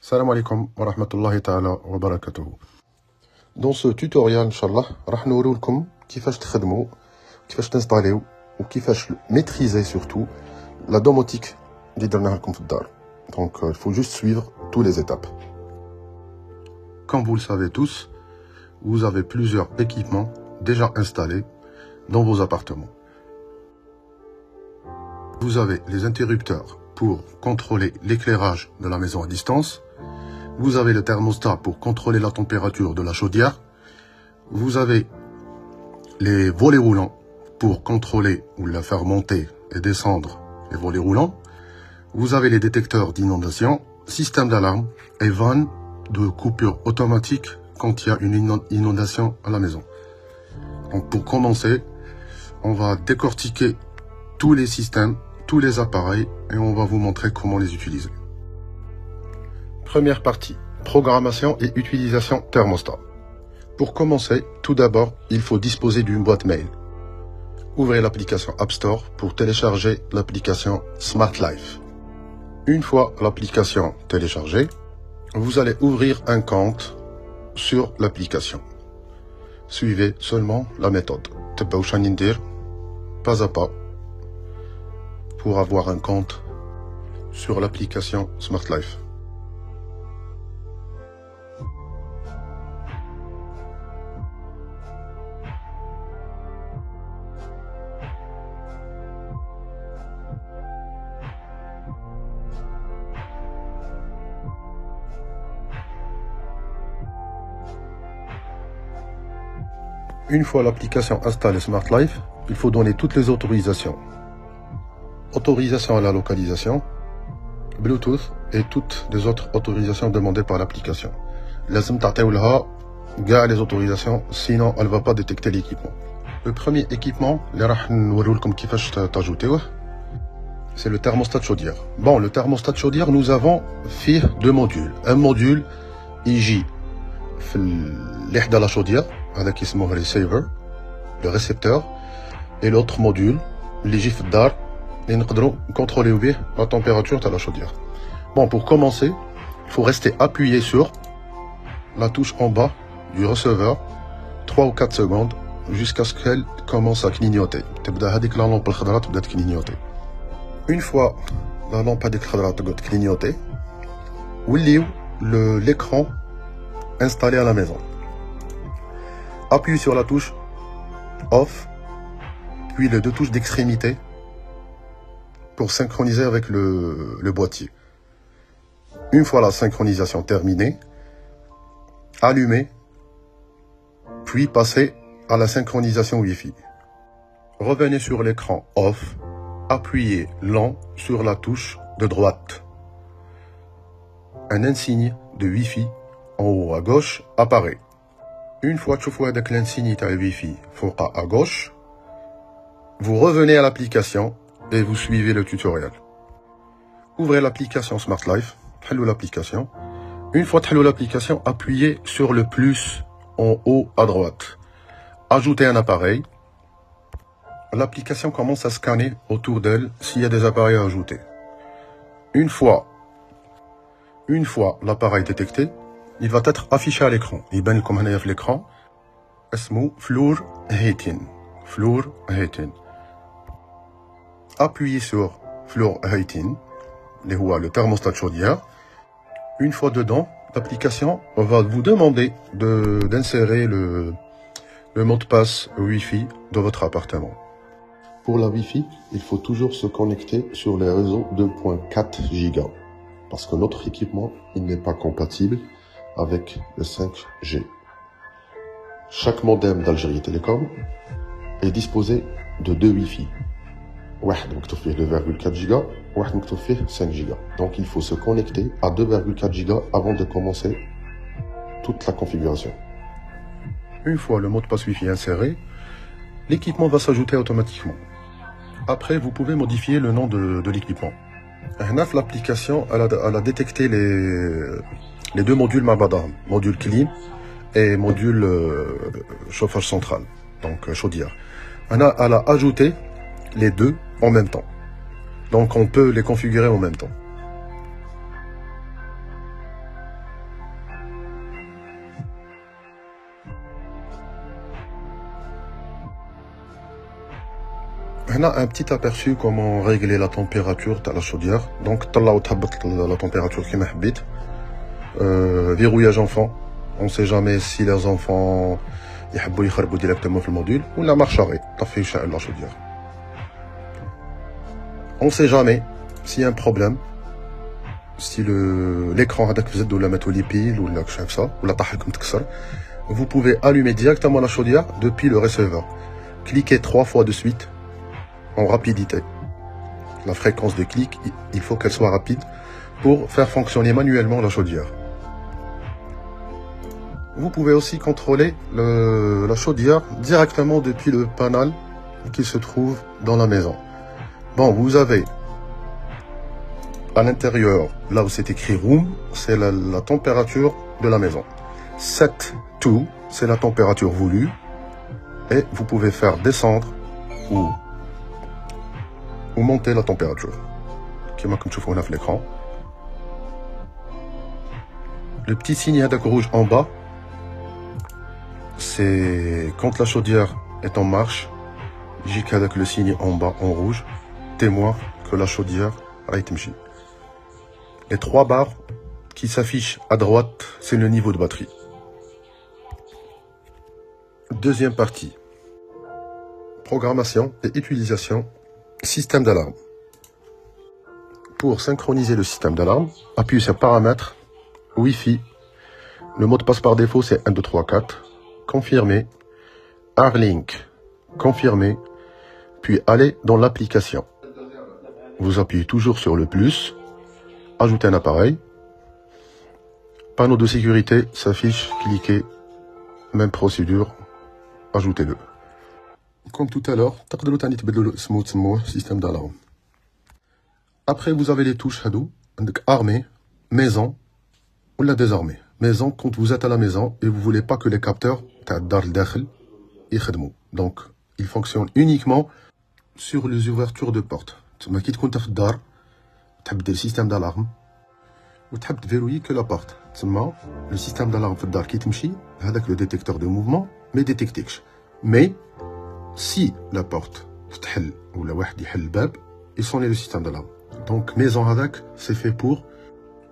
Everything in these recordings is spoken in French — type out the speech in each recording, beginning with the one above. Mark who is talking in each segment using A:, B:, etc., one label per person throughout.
A: Salam alaikum wa rahmatullahi ta'ala wa barakatuhu. Dans ce tutoriel, Inch'Allah, راح نوريلكم كيفاش تخدموا كيفاش تنستاليو وكيفاش maîtriser surtout la domotique اللي درناها لكم في الدار. Donc il faut juste suivre toutes les étapes. Comme vous le savez tous, vous avez plusieurs équipements déjà installés dans vos appartements. Vous avez les interrupteurs pour contrôler l'éclairage de la maison à distance. Vous avez le thermostat pour contrôler la température de la chaudière. Vous avez les volets roulants pour contrôler ou la faire monter et descendre les volets roulants. Vous avez les détecteurs d'inondation, système d'alarme et vannes de coupure automatique quand il y a une inondation à la maison. Donc pour commencer, on va décortiquer tous les systèmes, tous les appareils et on va vous montrer comment les utiliser. Première partie, programmation et utilisation thermostat. Pour commencer, tout d'abord, il faut disposer d'une boîte mail. Ouvrez l'application App Store pour télécharger l'application Smart Life. Une fois l'application téléchargée, vous allez ouvrir un compte sur l'application. Suivez seulement la méthode. Pas à pas pour avoir un compte sur l'application Smart Life. Une fois l'application installée Smart Life, il faut donner toutes les autorisations. Autorisation à la localisation, Bluetooth et toutes les autres autorisations demandées par l'application. لازم تعطيو لها كاع les autorisations, sinon elle ne va pas détecter l'équipement. Le premier équipement, اللي راح نوريلكم كيفاش تاجوتيوه, c'est le thermostat de chaudière. Bon, le thermostat de chaudière, nous avons فيه deux modules. Un module يجي في اللي حدا la chaudière, هذاك اسمه receiver, le récepteur, et l'autre module اللي يجي في الدار اللي نقدروا نكونتروليو به la température de la chaudière. Bon, pour commencer, il faut rester appuyé sur la touche en bas du receveur 3 ou 4 secondes jusqu'à ce qu'elle commence à clignoter. تبدا هذيك la lampe الخضراء تبدا clignoter. Une fois la lampe هذيك الخضراء تبدا clignoter, وليو l'écran installé à la maison. Appuyez sur la touche off, puis les deux touches d'extrémité pour synchroniser avec le boîtier. Une fois la synchronisation terminée, allumez, puis passez à la synchronisation Wi-Fi. Revenez sur l'écran off, appuyez lent sur la touche de droite. Un insigne de Wi-Fi en haut à gauche apparaît. Une fois que vous avez l'insigne de Wi-Fi à gauche, vous revenez à l'application et vous suivez le tutoriel. Ouvrez l'application Smart Life, l'application. Une fois que l'application, appuyez sur le plus en haut à droite. Ajoutez un appareil. L'application commence à scanner autour d'elle s'il y a des appareils à ajouter. Une fois l'appareil détecté, il va être affiché à l'écran. Il va comme à l'écran. اسمه Floor Heating. Floor Heating. Appuyez sur Floor Heating, le thermostat de chaudière. Une fois dedans, l'application va vous demander d'insérer le mot de passe Wi-Fi de votre appartement. Pour la Wi-Fi, il faut toujours se connecter sur les réseaux 2.4 Go parce que notre équipement il n'est pas compatible avec le 5G. Chaque modem d'Algérie Télécom est disposé de deux Wi-Fi. واحد مكتوب فيه 2.4 giga, واحد مكتوب فيه 5 giga. Donc il faut se connecter à 2.4 giga avant de commencer toute la configuration. Une fois le mot de passe Wi-Fi inséré, l'équipement va s'ajouter automatiquement. Après, vous pouvez modifier le nom de l'équipement. L'application elle a détecté les deux modules Mabadam, module clim et module chauffage central, donc chaudière. Elle a ajouté les deux en même temps. Donc on peut les configurer en même temps. On a un petit aperçu comment régler la température de la chaudière. Donc, la température qui m'a habite. Verrouillage enfant. On ne sait jamais si les enfants ils directement dans le module ou la marche arrêt. La chaudière. On ne sait jamais s'il y a un problème. Si l'écran ou la mettre les piles ou la ça ou la vous pouvez allumer directement la chaudière depuis le receveur. Cliquez 3 fois de suite en rapidité. La fréquence de clic, il faut qu'elle soit rapide pour faire fonctionner manuellement la chaudière. Vous pouvez aussi contrôler la chaudière directement depuis le panel qui se trouve dans la maison. Bon, vous avez à l'intérieur, là où c'est écrit room, c'est la température de la maison. Set to, c'est la température voulue. Et vous pouvez faire descendre ou monter la température. Comme tu vois sur l'écran. Le petit signe rouge en bas, c'est quand la chaudière est en marche. J'ai qu'avec le signe en bas en rouge, témoin que la chaudière a été mise. Les 3 barres qui s'affichent à droite, c'est le niveau de batterie. Deuxième partie. Programmation et utilisation. Système d'alarme. Pour synchroniser le système d'alarme, appuyez sur Paramètres, Wi-Fi. Le mot de passe par défaut, c'est 1, 2, 3, 4. Confirmer. AirLink. Confirmer. Puis allez dans l'application. Vous appuyez toujours sur le plus. Ajouter un appareil. Panneau de sécurité s'affiche. Cliquez. Même procédure. Ajoutez-le. Comme tout à l'heure, système d'alarme. Après, vous avez les touches Hadou, armée, maison ou la désarmée. Maison, quand vous êtes à la maison et vous voulez pas que les capteurs donc, ils fonctionnent uniquement sur les ouvertures de portes. Tu m'as quitté quand tu as le système d'alarme ou tu as verrouiller que la porte. Le système d'alarme في الدار كي تمشي هذاك le détecteur de mouvement ما détecteكش. Mais si la porte تحل ولا واحد يحل الباب il sonne le système d'alarme. Donc maison هذاك c'est fait pour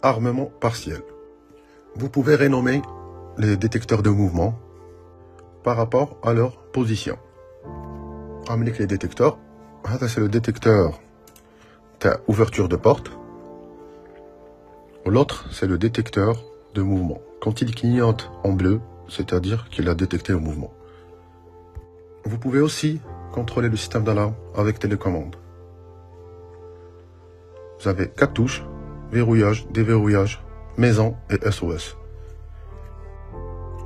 A: armement partiel. Vous pouvez renommer les détecteurs de mouvement par rapport à leur position. Amenez les détecteurs. C'est le détecteur d'ouverture de porte. L'autre, c'est le détecteur de mouvement. Quand il clignote en bleu, c'est-à-dire qu'il a détecté un mouvement. Vous pouvez aussi contrôler le système d'alarme avec télécommande. Vous avez 4 touches, verrouillage, déverrouillage, maison et SOS.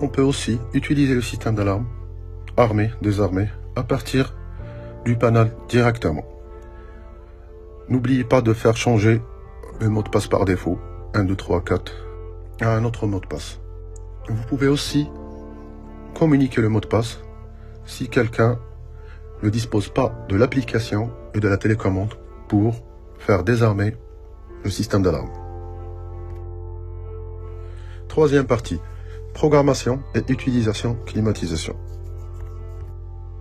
A: On peut aussi utiliser le système d'alarme, armé, désarmé, à partir du panel directement. N'oubliez pas de faire changer le mot de passe par défaut, 1, 2, 3, 4, à un autre mot de passe. Vous pouvez aussi communiquer le mot de passe si quelqu'un ne dispose pas de l'application et de la télécommande pour faire désarmer le système d'alarme. Troisième partie, programmation et utilisation climatisation.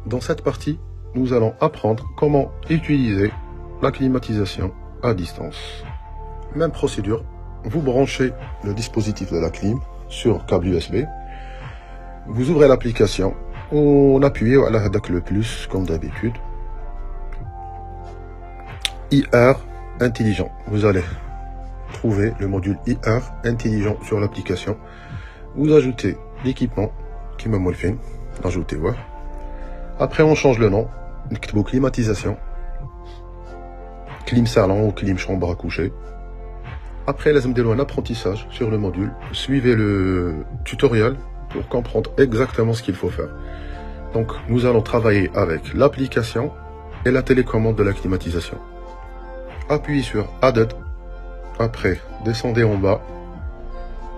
A: Dans cette partie, nous allons apprendre comment utiliser la climatisation à distance. Même procédure, vous branchez le dispositif de la clim sur câble USB, vous ouvrez l'application, on appuie à le plus comme d'habitude. IR intelligent, vous allez trouver le module IR intelligent sur l'application. Vous ajoutez l'équipement qui me molfine, ajoutez ouais. Après on change le nom, climatisation, clim salon ou clim chambre à coucher. Après les un apprentissage sur le module, suivez le tutoriel pour comprendre exactement ce qu'il faut faire. Donc nous allons travailler avec l'application et la télécommande de la climatisation. Appuyez sur Added, après descendez en bas,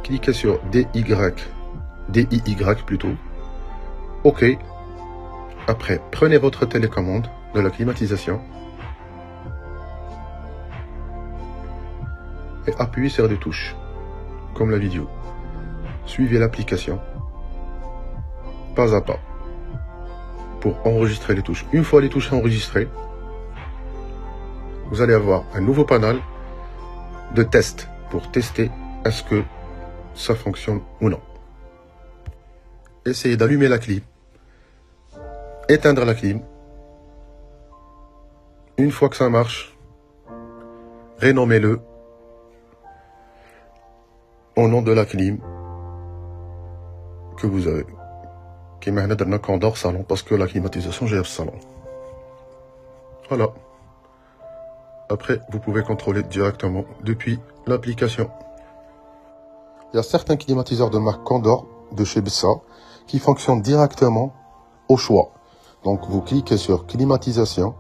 A: cliquez sur DIY plutôt, OK. Après prenez votre télécommande de la climatisation et appuyez sur des touches, comme la vidéo. Suivez l'application, pas à pas, pour enregistrer les touches. Une fois les touches enregistrées, vous allez avoir un nouveau panel de test pour tester est-ce que ça fonctionne ou non. Essayez d'allumer la clim, éteindre la clim. Une fois que ça marche, renommez-le au nom de la clim que vous avez. Qui m'a donné Condor salon parce que la climatisation j'ai le salon. Voilà. Après, vous pouvez contrôler directement depuis l'application. Il y a certains climatiseurs de marque Condor de chez Bessa qui fonctionnent directement au choix. Donc vous cliquez sur climatisation,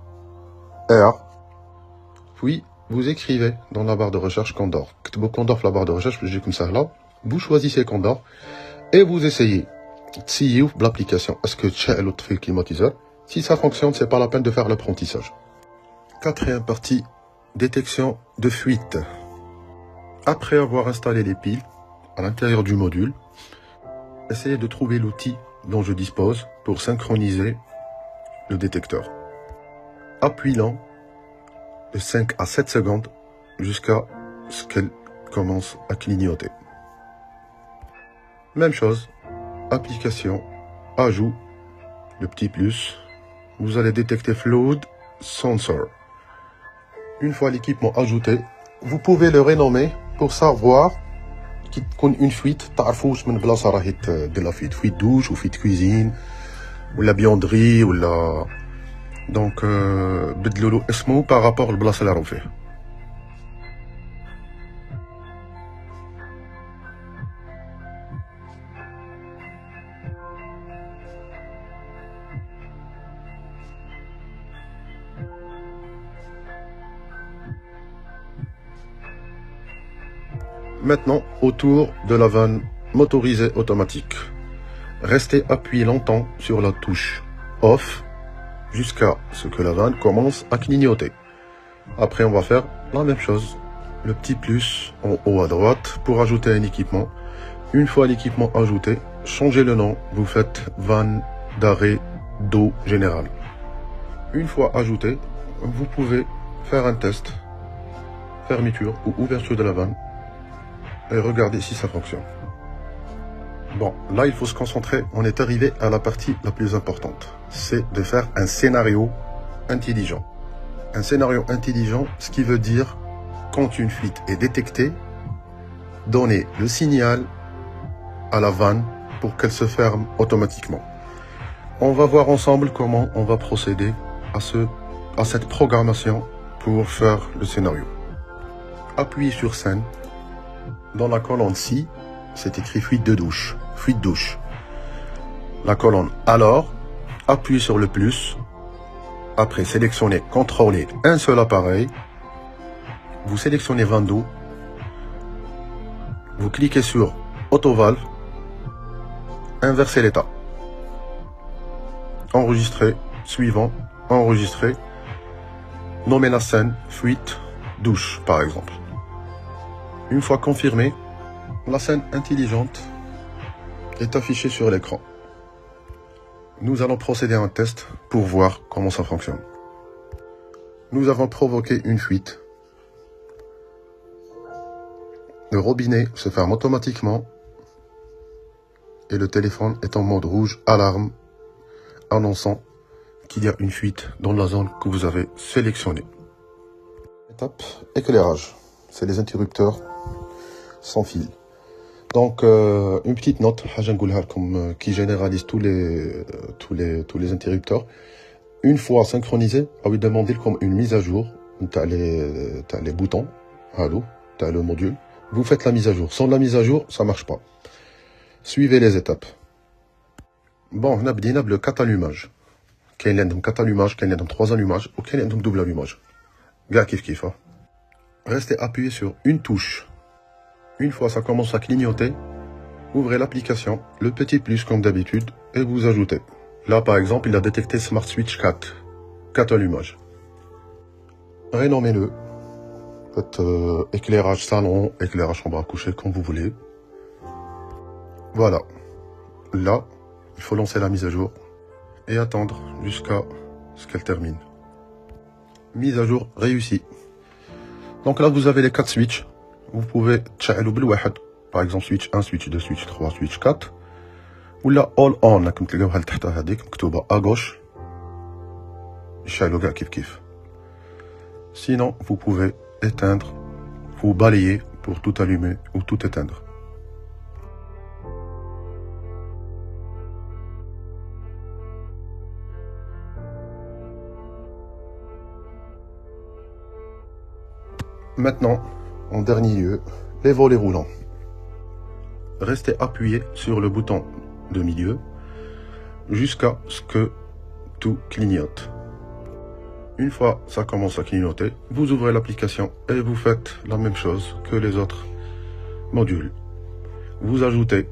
A: air, puis vous écrivez dans la barre de recherche Condor. Condor la barre de recherche, j'ai comme ça là. Vous choisissez Condor et vous essayez. Si l'application, est-ce que tu as l'autre climatiseur? Si ça fonctionne, c'est pas la peine de faire l'apprentissage. Quatrième partie, détection de fuite. Après avoir installé les piles à l'intérieur du module, essayez de trouver l'outil dont je dispose pour synchroniser le détecteur. Appuyez-le de 5 à 7 secondes jusqu'à ce qu'elle commence à clignoter. Même chose, application, ajout, le petit plus, vous allez détecter Fluid Sensor. Une fois l'équipement ajouté, vous pouvez le renommer pour savoir qu'il y a une fuite, تعرفوش من بلاصة راهي de la fuite, fuite douche ou fuite cuisine ou la buanderie ou la donc بدلوا له اسمه par rapport للبلاصة اللي راهو فيه. Maintenant, autour de la vanne motorisée automatique. Restez appuyé longtemps sur la touche OFF jusqu'à ce que la vanne commence à clignoter. Après, on va faire la même chose. Le petit plus en haut à droite pour ajouter un équipement. Une fois l'équipement ajouté, changez le nom. Vous faites vanne d'arrêt d'eau générale. Une fois ajouté, vous pouvez faire un test. Fermeture ou ouverture de la vanne. Et regardez si ça fonctionne. Bon, là, il faut se concentrer. On est arrivé à la partie la plus importante. C'est de faire un scénario intelligent. Un scénario intelligent, ce qui veut dire, quand une fuite est détectée, donner le signal à la vanne pour qu'elle se ferme automatiquement. On va voir ensemble comment on va procéder à cette programmation pour faire le scénario. Appuyez sur scène. Dans la colonne ci, c'est écrit fuite de douche, fuite douche. La colonne alors, appuyez sur le plus. Après, sélectionnez, contrôlez un seul appareil. Vous sélectionnez vanne d'eau. Vous cliquez sur autovalve. Inversez l'état. Enregistrer, suivant, enregistrer. Nommez la scène, fuite, douche, par exemple. Une fois confirmé, la scène intelligente est affichée sur l'écran. Nous allons procéder à un test pour voir comment ça fonctionne. Nous avons provoqué une fuite. Le robinet se ferme automatiquement et le téléphone est en mode rouge alarme annonçant qu'il y a une fuite dans la zone que vous avez sélectionnée. Étape éclairage, c'est les interrupteurs sans fil. Donc une petite note qui généralise tous les interrupteurs. Une fois synchronisé, on va demander comme une mise à jour. T'as les boutons, t'as le module. Vous faites la mise à jour. Sans la mise à jour, ça marche pas. Suivez les étapes. Bon, on a le 4 allumages. Il y a 4 allumages, il y a 3 allumages, ou il y a double allumage. Gars, kiff. Restez appuyé sur une touche. Une fois ça commence à clignoter, ouvrez l'application, le petit plus comme d'habitude, et vous ajoutez. Là, par exemple, il a détecté Smart Switch 4. 4 allumages. Renommez-le. Faites éclairage salon, éclairage chambre à coucher, comme vous voulez. Voilà. Là, il faut lancer la mise à jour et attendre jusqu'à ce qu'elle termine. Mise à jour réussie. Donc là, vous avez les 4 switches. Vous pouvez تشعلوا بالواحد. Par exemple, switch 1, switch 2, switch 3, switch 4. Ou là, all on, راكم تلقاوها لتحت هذيك مكتوبة à gauche. يشعلوا كاع كيف كيف. Sinon, vous pouvez éteindre, vous balayer pour tout allumer ou tout éteindre. Maintenant, en dernier lieu, les volets roulants. Restez appuyé sur le bouton de milieu jusqu'à ce que tout clignote. Une fois ça commence à clignoter, vous ouvrez l'application et vous faites la même chose que les autres modules. Vous ajoutez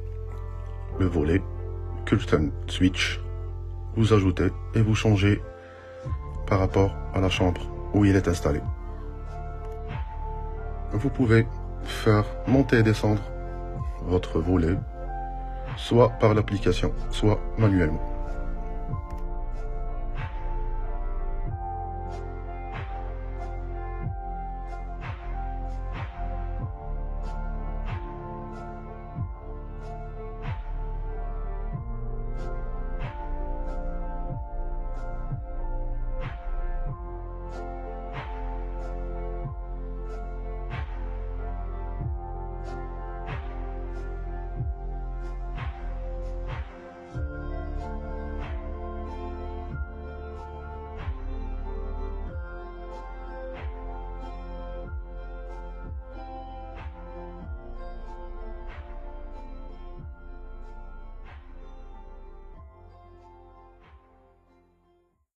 A: le volet, curtain switch, vous ajoutez et vous changez par rapport à la chambre où il est installé. Vous pouvez faire monter et descendre votre volet, soit par l'application, soit manuellement.